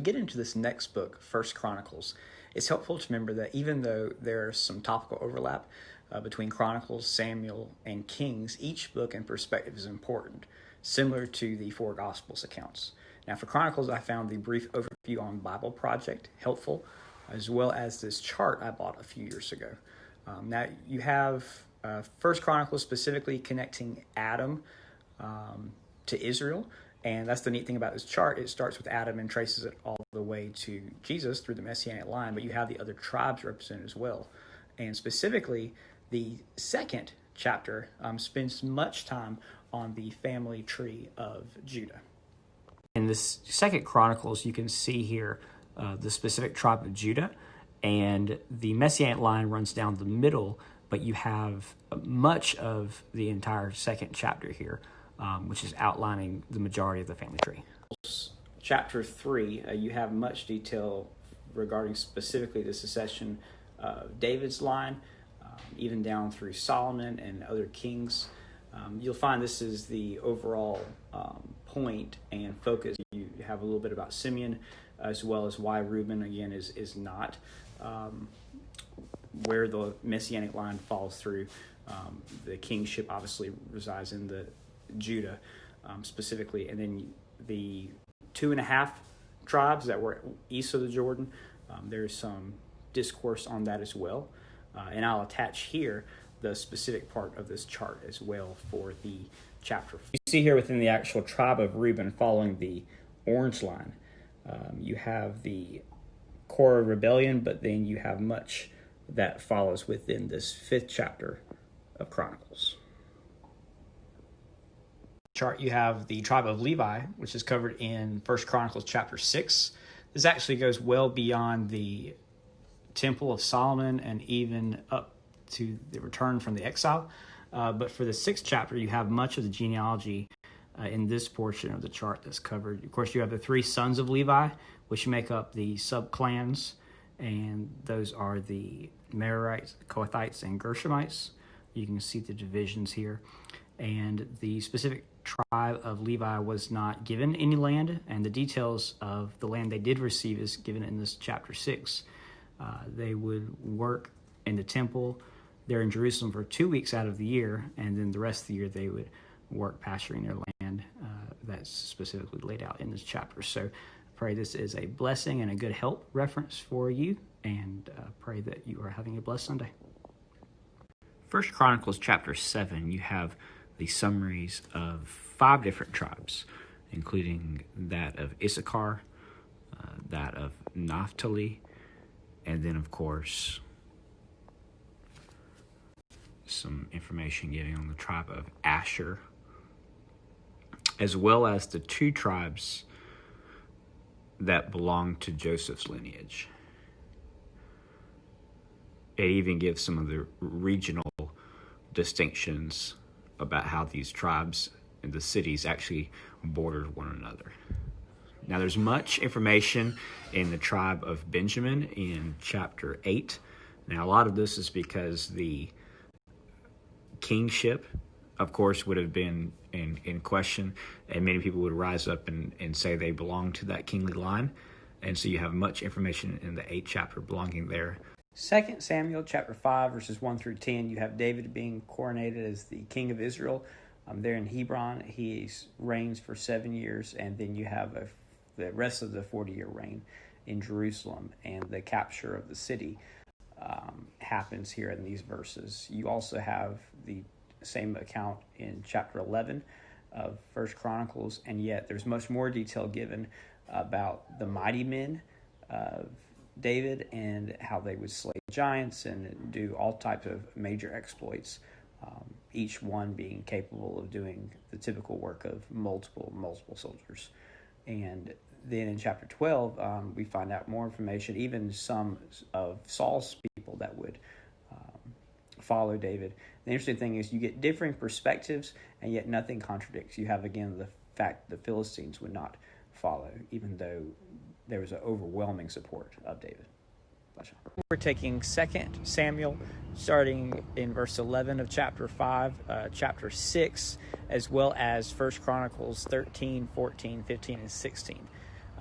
get into this next book, First Chronicles, it's helpful to remember that even though there's some topical overlap between Chronicles, Samuel, and Kings, each book and perspective is important, similar to the four Gospels accounts. Now, for Chronicles, I found the brief overview on Bible Project helpful, as well as this chart I bought a few years ago. Now, you have First Chronicles specifically connecting Adam to Israel, and that's the neat thing about this chart. It starts with Adam and traces it all the way to Jesus through the Messianic line, but you have the other tribes represented as well. And specifically, the second chapter spends much time on the family tree of Judah. In this second Chronicles, you can see here the specific tribe of Judah, and the Messianic line runs down the middle, but you have much of the entire second chapter here, which is outlining the majority of the family tree. Chapter 3, you have much detail regarding specifically the succession of David's line, even down through Solomon and other kings. You'll find this is the overall point and focus. You have a little bit about Simeon, as well as why Reuben, again, is not where the Messianic line falls through. The kingship obviously resides in the Judah specifically, and then the 2.5 tribes that were east of the Jordan, there's some discourse on that as well. And I'll attach here the specific part of this chart as well for the chapter. You see here within the actual tribe of Reuben, following the orange line, you have the Korah rebellion, but then you have much that follows within this 5th chapter of Chronicles. Chart, you have the tribe of Levi, which is covered in First Chronicles chapter 6. This actually goes well beyond the Temple of Solomon and even up to the return from the exile. But for the 6th chapter, you have much of the genealogy in this portion of the chart that's covered. Of course, you have the 3 sons of Levi, which make up the subclans, and those are the Merarites, Kohathites, and Gershomites. You can see the divisions here. And the specific tribe of Levi was not given any land, and the details of the land they did receive is given in this chapter 6. They would work in the temple there in Jerusalem for 2 weeks out of the year, and then the rest of the year they would work pasturing their land. That's specifically laid out in this chapter. So I pray this is a blessing and a good help reference for you, and pray that you are having a blessed Sunday. First Chronicles chapter 7, you have the summaries of 5 different tribes, including that of Issachar, that of Naphtali, and then, of course, some information giving on the tribe of Asher, as well as the 2 tribes that belong to Joseph's lineage. It even gives some of the regional distinctions about how these tribes and the cities actually bordered one another. Now, there's much information in the tribe of Benjamin in chapter 8. Now, a lot of this is because the kingship, of course, would have been in question, and many people would rise up and say they belong to that kingly line. And so you have much information in the 8th chapter belonging there. 2 Samuel chapter 5, verses 1 through 10, you have David being coronated as the king of Israel. There in Hebron, he reigns for 7 years, and then you have the rest of the 40-year reign in Jerusalem, and the capture of the city happens here in these verses. You also have the same account in chapter 11 of First Chronicles, and yet there's much more detail given about the mighty men of David and how they would slay giants and do all types of major exploits, each one being capable of doing the typical work of multiple soldiers. And then in chapter 12, we find out more information, even some of Saul's people that would follow David. The interesting thing is you get differing perspectives, and yet nothing contradicts. You have, again, the fact the Philistines would not follow, even though there was an overwhelming support of David. We're taking 2 Samuel, starting in verse 11 of chapter 5, chapter 6, as well as 1 Chronicles 13, 14, 15, and 16.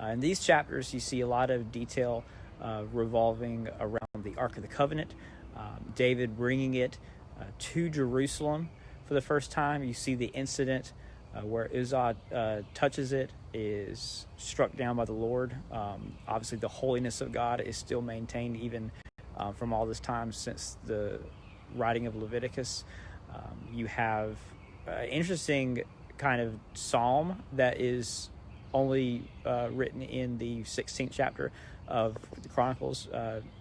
In these chapters, you see a lot of detail revolving around the Ark of the Covenant, David bringing it to Jerusalem for the first time. You see the incident where Uzzah touches it, is struck down by the Lord. Obviously, the holiness of God is still maintained even from all this time since the writing of Leviticus. You have an interesting kind of psalm that is only written in the 16th chapter of the Chronicles,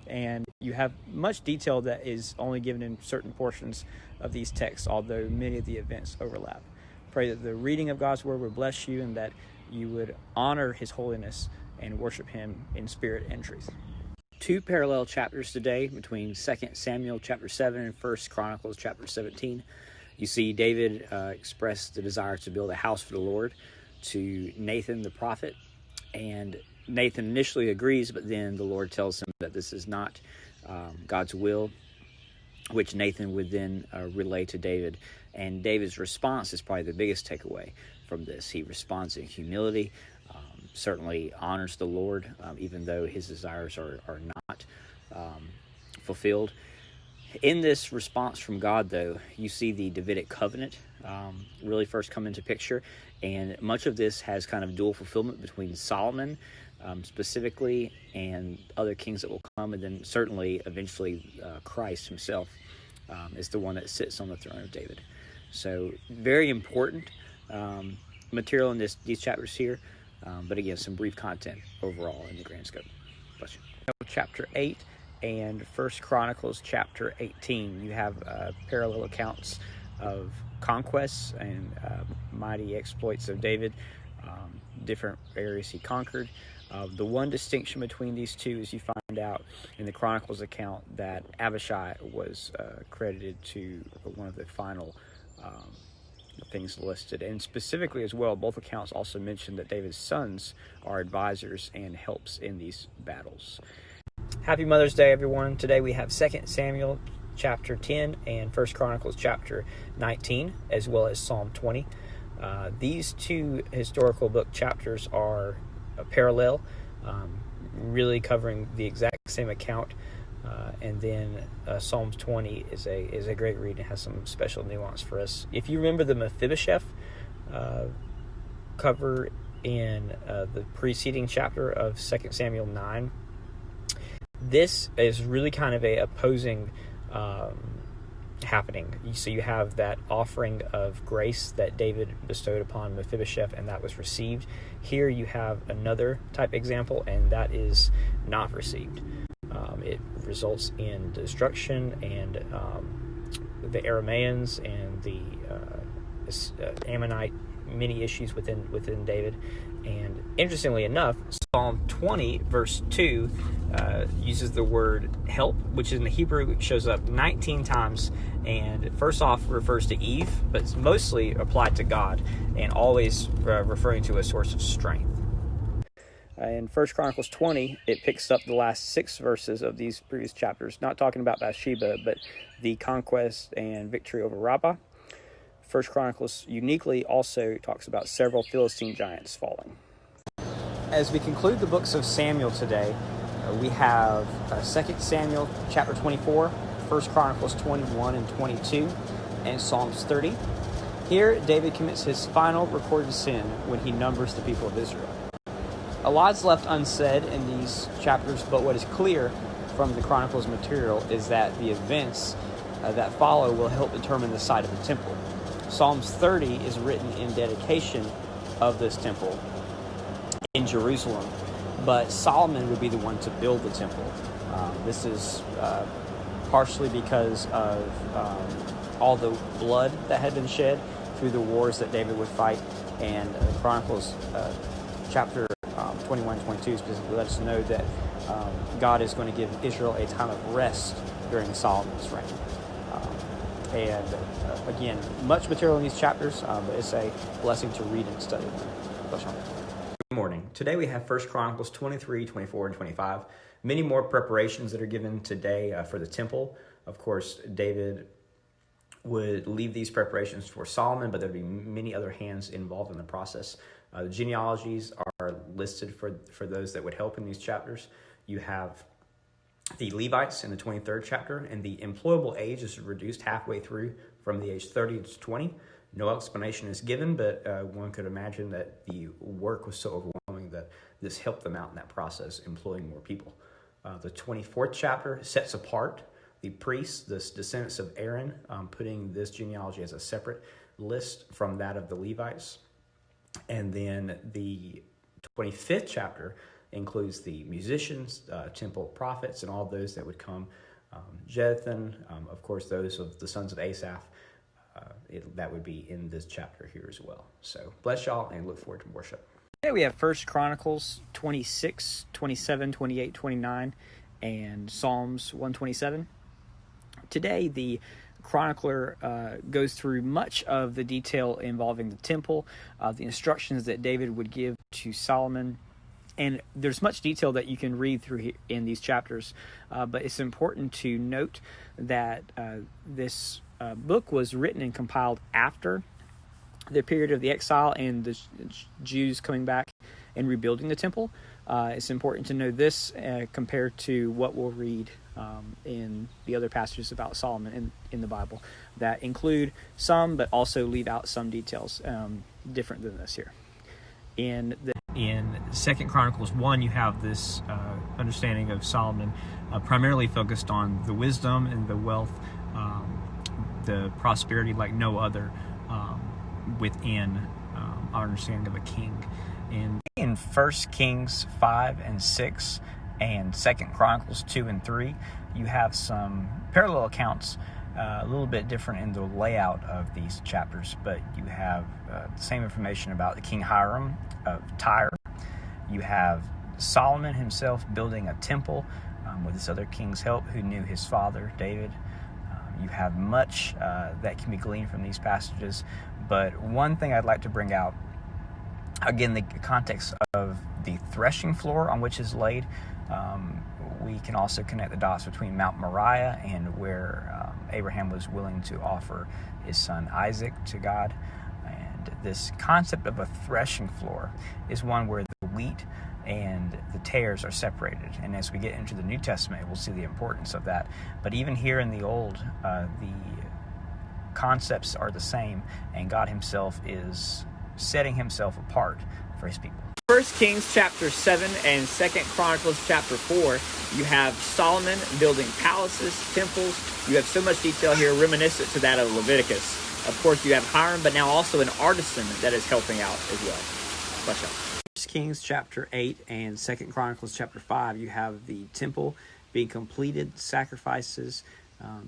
and you have much detail that is only given in certain portions of these texts, although many of the events overlap. Pray that the reading of God's word would bless you and that you would honor his holiness and worship him in spirit and truth. Two parallel chapters today between 2 Samuel chapter 7 and 1 Chronicles chapter 17. You see David express the desire to build a house for the Lord to Nathan the prophet, and Nathan initially agrees, but then the Lord tells him that this is not God's will, which Nathan would then relay to David. And David's response is probably the biggest takeaway from this. He responds in humility, certainly honors the Lord, even though his desires are not fulfilled. In this response from God, though, you see the Davidic covenant really first come into picture, and much of this has kind of dual fulfillment between Solomon specifically and other kings that will come, and then certainly eventually Christ himself is the one that sits on the throne of David. So very important material in these chapters here, but again, some brief content overall in the grand scope. Bless you. Chapter 8 and 1 Chronicles chapter 18, you have parallel accounts of conquests and mighty exploits of David, different areas he conquered. The one distinction between these two is you find out in the Chronicles account that Abishai was credited to one of the final things listed. And specifically as well, both accounts also mention that David's sons are advisors and helps in these battles. Happy Mother's Day, everyone. Today we have 2 Samuel chapter 10 and 1 Chronicles chapter 19, as well as Psalm 20. These two historical book chapters are parallel, really covering the exact same account, and then Psalms 20 is a great read and has some special nuance for us. If you remember the Mephibosheth cover in the preceding chapter of 2 Samuel 9, this is really kind of a opposing happening. So you have that offering of grace that David bestowed upon Mephibosheth, and that was received. Here you have another type example, and that is not received. It results in destruction, and the Arameans and the Ammonite, many issues within David. And interestingly enough, Psalm 20 verse 2 uses the word help, which in the Hebrew shows up 19 times, and first off refers to Eve, but it's mostly applied to God and always referring to a source of strength. In 1 Chronicles 20, it picks up the last 6 verses of these previous chapters, not talking about Bathsheba, but the conquest and victory over Rabbah. 1 Chronicles uniquely also talks about several Philistine giants falling. As we conclude the books of Samuel today, we have 2 Samuel chapter 24, 1 Chronicles 21 and 22, and Psalms 30. Here, David commits his final recorded sin when he numbers the people of Israel. A lot's left unsaid in these chapters, but what is clear from the Chronicles material is that the events that follow will help determine the site of the temple. Psalms 30 is written in dedication of this temple in Jerusalem, but Solomon would be the one to build the temple. This is partially because of all the blood that had been shed through the wars that David would fight, and Chronicles chapter 21 and 22 specifically let us know that God is going to give Israel a time of rest during Solomon's reign. Again, much material in these chapters, but it's a blessing to read and study them. Good morning. Today we have 1 Chronicles 23, 24, and 25. Many more preparations that are given today for the temple. Of course, David would leave these preparations for Solomon, but there would be many other hands involved in the process. The genealogies are listed for those that would help in these chapters. You have the Levites in the 23rd chapter, and the employable age is reduced halfway through from the age 30 to 20. No explanation is given, but one could imagine that the work was so overwhelming that this helped them out in that process, employing more people. The 24th chapter sets apart the priests, the descendants of Aaron, putting this genealogy as a separate list from that of the Levites. And then the 25th chapter includes the musicians, temple prophets, and all those that would come. Jethan, of course, those of the sons of Asaph, that would be in this chapter here as well. So bless y'all and look forward to worship. Today we have 1 Chronicles 26, 27, 28, 29, and Psalms 127. Today the chronicler goes through much of the detail involving the temple, the instructions that David would give to Solomon. And there's much detail that you can read through in these chapters, but it's important to note that this book was written and compiled after the period of the exile and the Jews coming back and rebuilding the temple. It's important to know this compared to what we'll read in the other passages about Solomon in the Bible that include some, but also leave out some details different than this here. In 2 Chronicles 1, you have this understanding of Solomon primarily focused on the wisdom and the wealth, the prosperity like no other within our understanding of a king. In 1 Kings 5 and 6 and 2 Chronicles 2 and 3, you have some parallel accounts, a little bit different in the layout of these chapters, but you have the same information about the King Hiram of Tyre. You have Solomon himself building a temple with this other king's help who knew his father, David. You have much that can be gleaned from these passages, but one thing I'd like to bring out, again, the context of the threshing floor on which is laid. We can also connect the dots between Mount Moriah and where Abraham was willing to offer his son Isaac to God. And this concept of a threshing floor is one where the wheat and the tares are separated. And as we get into the New Testament, we'll see the importance of that. But even here in the Old, the concepts are the same, and God himself is setting himself apart for his people. 1 Kings chapter 7 and 2 Chronicles chapter 4, you have Solomon building palaces, temples. You have so much detail here reminiscent to that of Leviticus. Of course, you have Hiram, but now also an artisan that is helping out as well. Bless you. 1 Kings chapter 8 and 2 Chronicles chapter 5, you have the temple being completed, sacrifices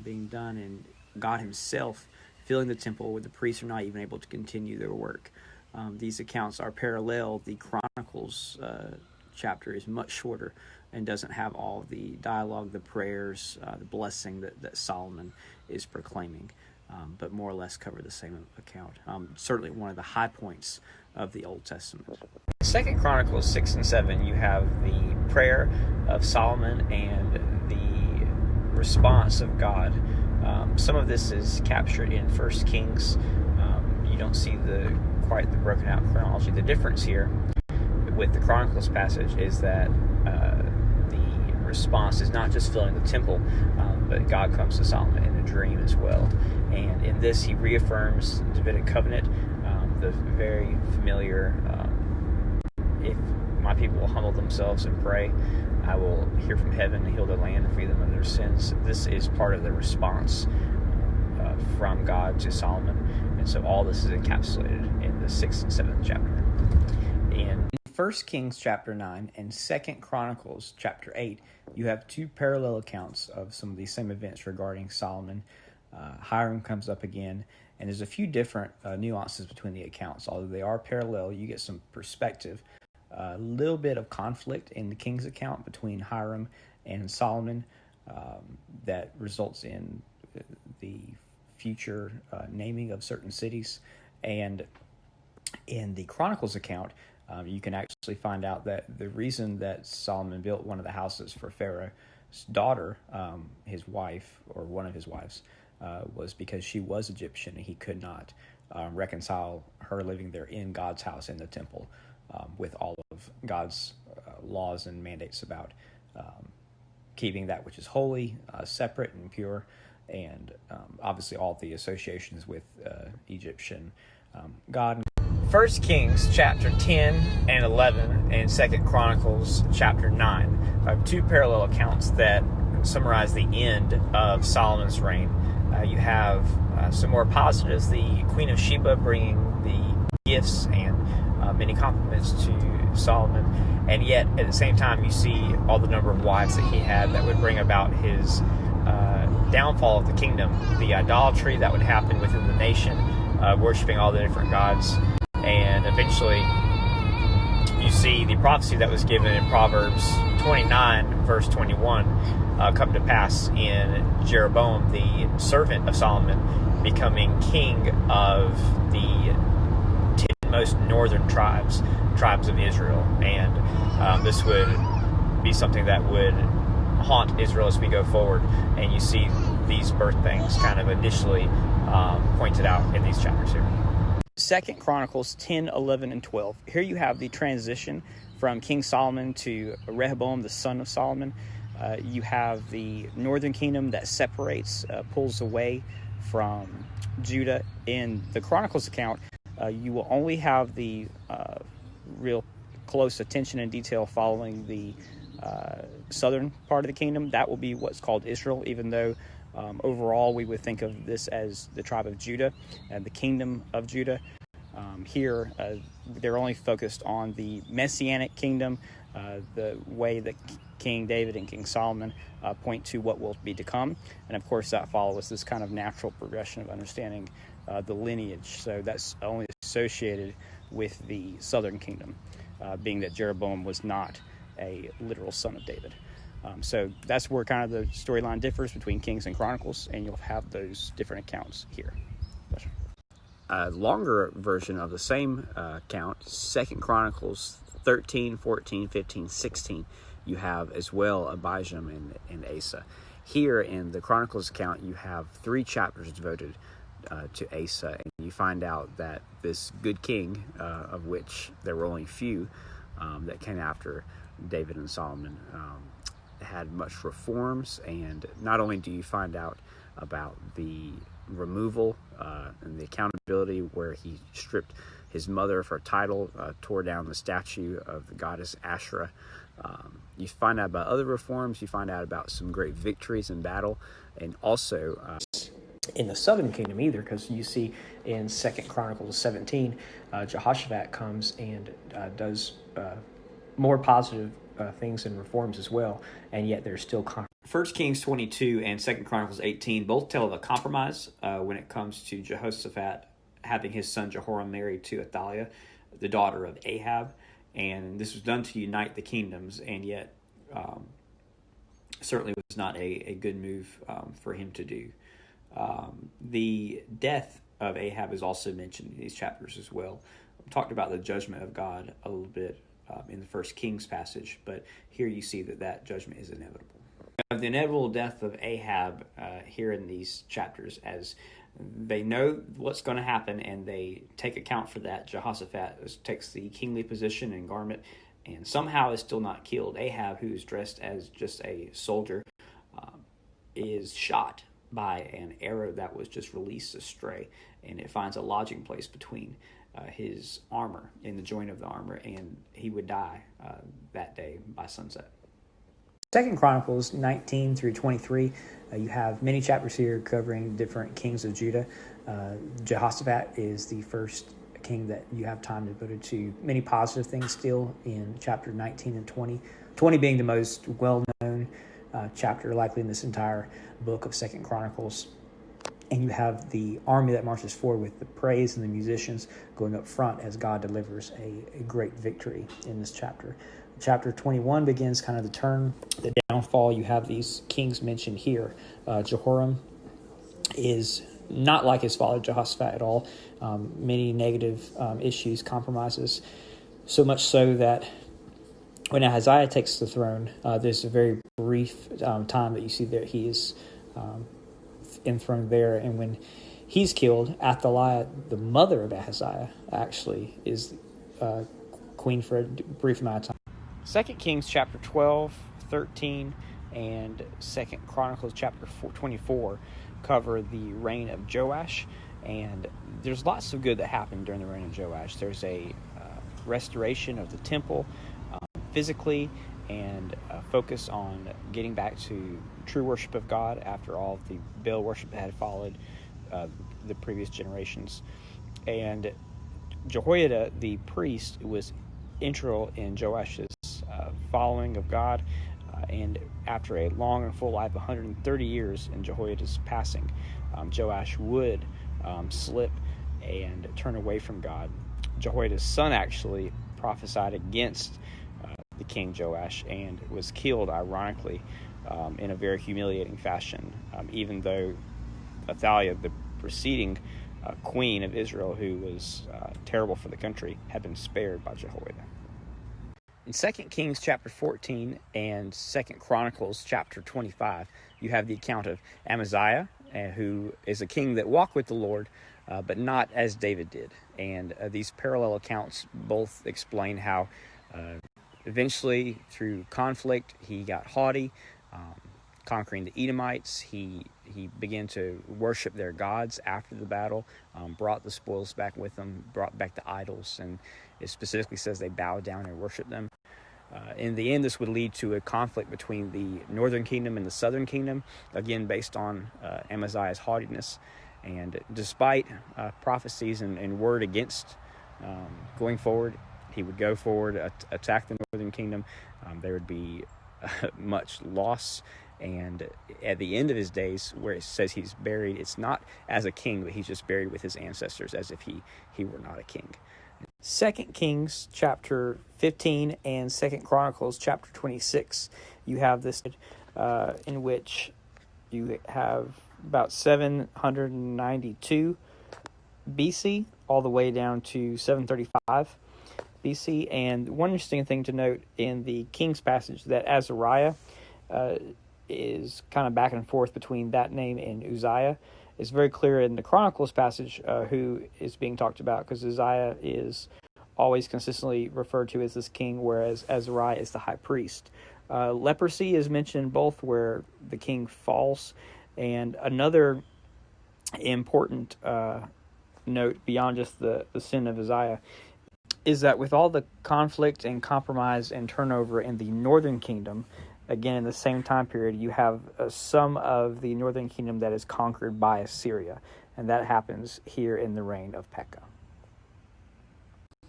being done, and God himself filling the temple where the priests are not even able to continue their work. These accounts are parallel. The Chronicles chapter is much shorter and doesn't have all the dialogue, the prayers, the blessing that Solomon is proclaiming, but more or less cover the same account. Certainly one of the high points of the Old Testament. 2 Chronicles 6 and 7, you have the prayer of Solomon and the response of God. Some of this is captured in 1 Kings. You don't see quite the broken out chronology. The difference here with the Chronicles passage is that the response is not just filling the temple, but God comes to Solomon in a dream as well. And in this, he reaffirms the Davidic covenant, the very familiar, if my people will humble themselves and pray, I will hear from heaven and heal their land and free them of their sins. This is part of the response from God to Solomon. And so all this is encapsulated in the 6th and 7th chapter. In 1 Kings chapter 9 and 2 Chronicles chapter 8, you have two parallel accounts of some of these same events regarding Solomon. Hiram comes up again, and there's a few different nuances between the accounts. Although they are parallel, you get some perspective. A little bit of conflict in the king's account between Hiram and Solomon that results in the future naming of certain cities. And in the Chronicles account, you can actually find out that the reason that Solomon built one of the houses for Pharaoh's daughter, his wife, or one of his wives, was because she was Egyptian and he could not reconcile her living there in God's house in the temple with all of God's laws and mandates about keeping that which is holy, separate and pure, and obviously all the associations with Egyptian God. 1 Kings chapter 10 and 11 and 2 Chronicles chapter 9 are two parallel accounts that summarize the end of Solomon's reign. You have some more positives, the Queen of Sheba bringing the gifts and many compliments to Solomon, and yet at the same time you see all the number of wives that he had that would bring about his downfall of the kingdom, the idolatry that would happen within the nation, worshiping all the different gods, and eventually you see the prophecy that was given in Proverbs 29 verse 21 come to pass in Jeroboam, the servant of Solomon, becoming king of the 10 most northern tribes of Israel. And this would be something that would haunt Israel as we go forward. And you see these birth pangs kind of initially pointed out in these chapters here. 2 Chronicles 10, 11, and 12. Here you have the transition from King Solomon to Rehoboam, the son of Solomon. You have the northern kingdom that separates, pulls away from Judah. In the Chronicles account, you will only have the real close attention and detail following the southern part of the kingdom. That will be what's called Israel, even though overall we would think of this as the tribe of Judah and the kingdom of Judah. Here, they're only focused on the Messianic kingdom, the way that King David and King Solomon point to what will be to come. And of course, that follows this kind of natural progression of understanding the lineage. So that's only associated with the southern kingdom, being that Jeroboam was not a literal son of David. So that's where kind of the storyline differs between Kings and Chronicles, and you'll have those different accounts here. A longer version of the same account, 2 Chronicles 13, 14, 15, 16, you have as well Abijam and Asa. Here in the Chronicles account, you have 3 chapters devoted to Asa, and you find out that this good king, of which there were only few that came after David and Solomon, had much reforms. And not only do you find out about the removal and the accountability where he stripped his mother of her title, tore down the statue of the goddess Asherah. You find out about other reforms. You find out about some great victories in battle, and also in the southern kingdom either, because you see in 2 Chronicles 17, Jehoshaphat comes and does more positive things and reforms as well, and yet there's still 1 Kings 22 and 2 Chronicles 18 both tell of a compromise when it comes to Jehoshaphat having his son Jehoram married to Athaliah, the daughter of Ahab, and this was done to unite the kingdoms, and yet certainly was not a good move for him to do. The death of Ahab is also mentioned in these chapters as well. We talked about the judgment of God a little bit in the 1 Kings passage, but here you see that judgment is inevitable. The inevitable death of Ahab here in these chapters, as they know what's going to happen and they take account for that. Jehoshaphat takes the kingly position and garment and somehow is still not killed. Ahab, who is dressed as just a soldier, is shot by an arrow that was just released astray, and it finds a lodging place between his armor, in the joint of the armor, and he would die that day by sunset. 2 Chronicles 19 through 23, you have many chapters here covering different kings of Judah. Jehoshaphat is the first king that you have time devoted to many positive things still in chapter 19 and 20. 20 being the most well-known chapter likely in this entire book of 2 Chronicles. And you have the army that marches forward with the praise and the musicians going up front as God delivers a great victory in this chapter. Chapter 21 begins kind of the downfall. You have these kings mentioned here. Jehoram is not like his father Jehoshaphat at all. Many negative issues, compromises, so much so that when Ahaziah takes the throne, there's a very brief time that you see that he is enthroned there, and when he's killed. Athaliah, the mother of Ahaziah, actually is queen for a brief amount of time. 2 Kings chapter 12, 13, and 2 Chronicles chapter 24 cover the reign of Joash. And there's lots of good that happened during the reign of Joash. There's a restoration of the temple physically, and a focus on getting back to true worship of God after all of the Baal worship that had followed the previous generations. And Jehoiada, the priest, was integral in Joash's following of God. And after a long and full life, 130 years in Jehoiada's passing, Joash would slip and turn away from God. Jehoiada's son actually prophesied against the king Joash and was killed, ironically, in a very humiliating fashion, even though Athaliah, the preceding queen of Israel, who was terrible for the country, had been spared by Jehoiada. In 2 Kings chapter 14 and 2 Chronicles chapter 25, you have the account of Amaziah, who is a king that walked with the Lord, but not as David did. And these parallel accounts both explain how eventually, through conflict, he got haughty, conquering the Edomites. He began to worship their gods after the battle, brought the spoils back with them, brought back the idols, and it specifically says they bowed down and worshiped them. In the end, this would lead to a conflict between the northern kingdom and the southern kingdom, again based on Amaziah's haughtiness. And despite prophecies and word against going forward, he would go forward, attack the northern kingdom. There would be much loss. And at the end of his days, where it says he's buried, it's not as a king, but he's just buried with his ancestors as if he were not a king. 2 Kings chapter 15 and 2 Chronicles chapter 26, you have this in which you have about 792 BC all the way down to 735 BC. And one interesting thing to note in the King's passage, that Azariah is kind of back and forth between that name and Uzziah. It's very clear in the Chronicles passage who is being talked about, because Uzziah is always consistently referred to as this king, whereas Azariah is the high priest. Leprosy is mentioned both where the king falls. And another important note beyond just the sin of Uzziah is that with all the conflict and compromise and turnover in the northern kingdom, again, in the same time period, you have some of the northern kingdom that is conquered by Assyria, and that happens here in the reign of Pekah.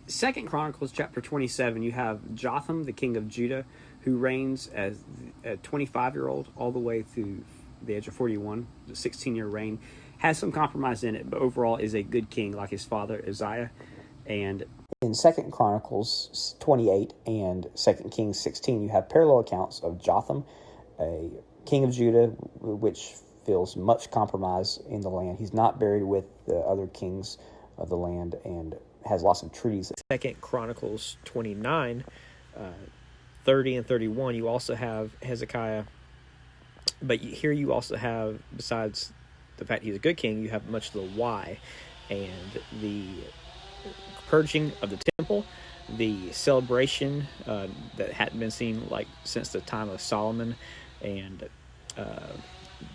2 Chronicles chapter 27, you have Jotham, the king of Judah, who reigns as a 25-year-old all the way through the age of 41, the 16-year reign. Has some compromise in it, but overall is a good king like his father Uzziah. And in 2 Chronicles 28 and 2 Kings 16, you have parallel accounts of Jotham, a king of Judah, which feels much compromise in the land. He's not buried with the other kings of the land and has lots of treaties. 2 Chronicles 29, 30 and 31, you also have Hezekiah. But here you also have, besides the fact he's a good king, you have much the why, and the purging of the temple, the celebration that hadn't been seen like since the time of Solomon, and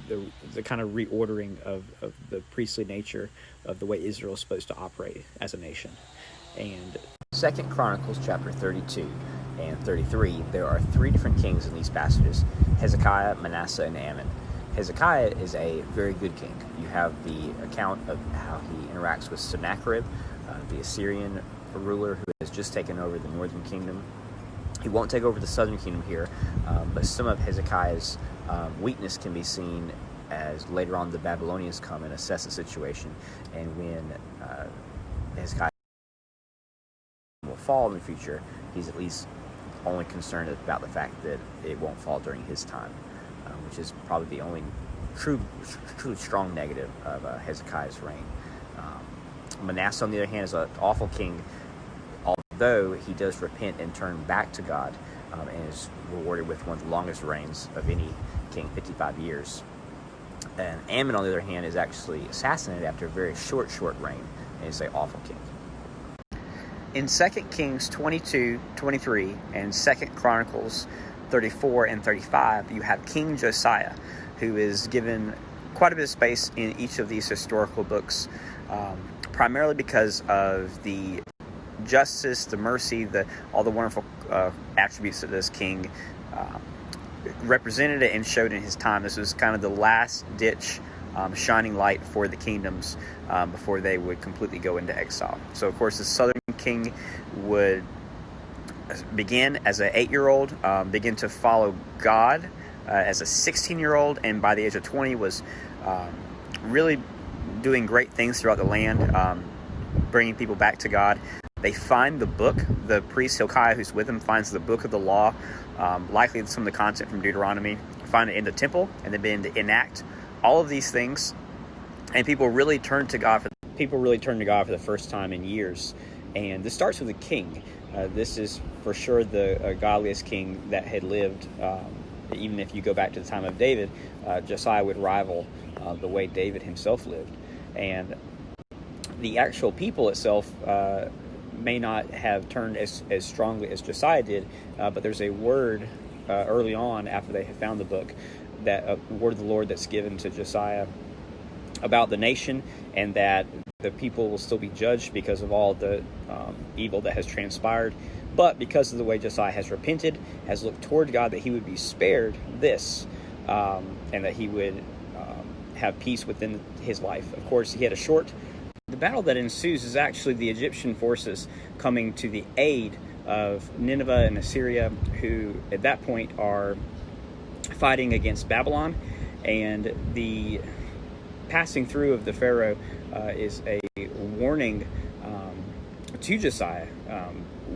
the kind of reordering of the priestly nature of the way Israel is supposed to operate as a nation. And 2 Chronicles chapter 32 and 33, there are three different kings in these passages: Hezekiah, Manasseh, and Ammon. Hezekiah is a very good king. You have the account of how he interacts with Sennacherib, the Assyrian ruler who has just taken over the northern kingdom. He won't take over the southern kingdom here, but some of Hezekiah's weakness can be seen as later on the Babylonians come and assess the situation, and when Hezekiah will fall in the future, he's at least only concerned about the fact that it won't fall during his time, which is probably the only truly strong negative of Hezekiah's reign. Manasseh, on the other hand, is an awful king, although he does repent and turn back to God, and is rewarded with one of the longest reigns of any king, 55 years. And Ammon, on the other hand, is actually assassinated after a very short reign, and is an awful king. In 2 Kings 22, 23, and 2 Chronicles 34 and 35, you have King Josiah, who is given quite a bit of space in each of these historical books, primarily because of the justice, the mercy, all the wonderful attributes that this king represented and showed in his time. This was kind of the last-ditch shining light for the kingdoms before they would completely go into exile. So, of course, the southern king would begin as an 8-year-old, begin to follow God as a 16-year-old, and by the age of 20 was really doing great things throughout the land, bringing people back to God. They find the book. The priest Hilkiah, who's with him, finds the book of the law, likely some of the content from Deuteronomy, find it in the temple, and then begin to enact all of these things. And people really turn to God for the first time in years. And this starts with a king. This is for sure the godliest king that had lived. Even if you go back to the time of David, Josiah would rival the way David himself lived. And the actual people itself may not have turned as strongly as Josiah did, but there's a word early on after they have found the book, that word of the Lord that's given to Josiah about the nation, and that the people will still be judged because of all the evil that has transpired. But because of the way Josiah has repented, has looked toward God, that he would be spared this, and that he would have peace within his life. Of course, he had the battle that ensues is actually the Egyptian forces coming to the aid of Nineveh and Assyria, who at that point are fighting against Babylon. And the passing through of the Pharaoh is a warning to Josiah,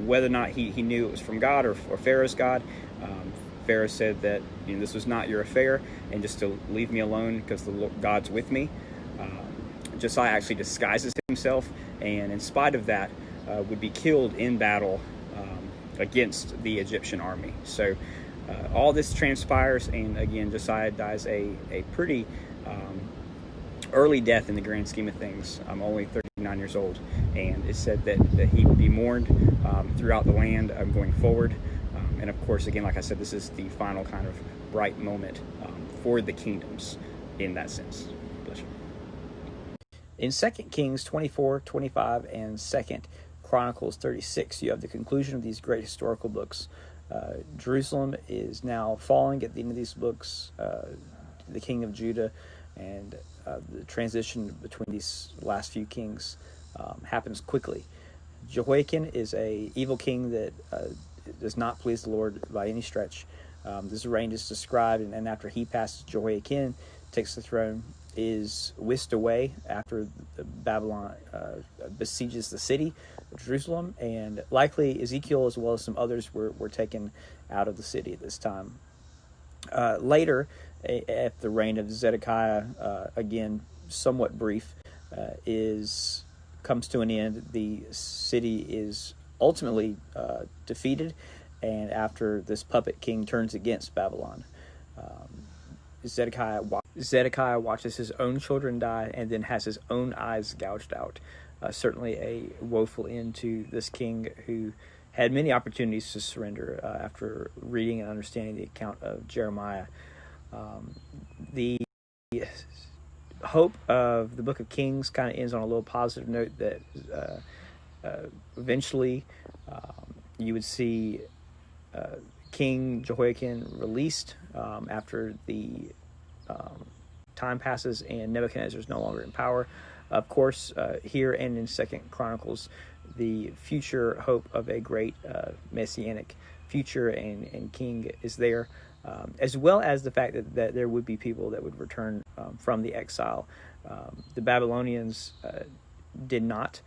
whether or not he knew it was from God or Pharaoh's God. Pharaoh said that this was not your affair, and just to leave me alone because God's with me. Josiah actually disguises himself, and in spite of that, would be killed in battle against the Egyptian army. So all this transpires, and again, Josiah dies a pretty early death in the grand scheme of things. Only 39 years old, and it's said that he would be mourned throughout the land going forward. And of course, again, like I said, this is the final kind of bright moment for the kingdoms in that sense. Bless you. In 2 Kings 24, 25, and 2 Chronicles 36, you have the conclusion of these great historical books. Jerusalem is now falling at the end of these books. The king of Judah and the transition between these last few kings happens quickly. Jehoiakim is a evil king that does not please the Lord by any stretch. This reign is described, and after he passes, Jehoiakim takes the throne, is whisked away after Babylon besieges the city of Jerusalem, and likely Ezekiel as well as some others were taken out of the city at this time. Later, at the reign of Zedekiah, again somewhat brief, comes to an end. The city is ultimately defeated, and after this puppet king turns against Babylon, Zedekiah watches his own children die and then has his own eyes gouged out. Certainly a woeful end to this king who had many opportunities to surrender after reading and understanding the account of Jeremiah. The hope of the Book of Kings kind of ends on a little positive note that eventually you would see King Jehoiakim released after the time passes and Nebuchadnezzar is no longer in power. Of course, here and in 2 Chronicles, the future hope of a great messianic future and king is there, as well as the fact that there would be people that would return from the exile. The Babylonians did not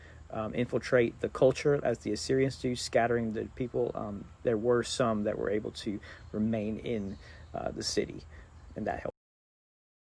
infiltrate the culture as the Assyrians do, scattering the people. There were some that were able to remain in the city, and that helped.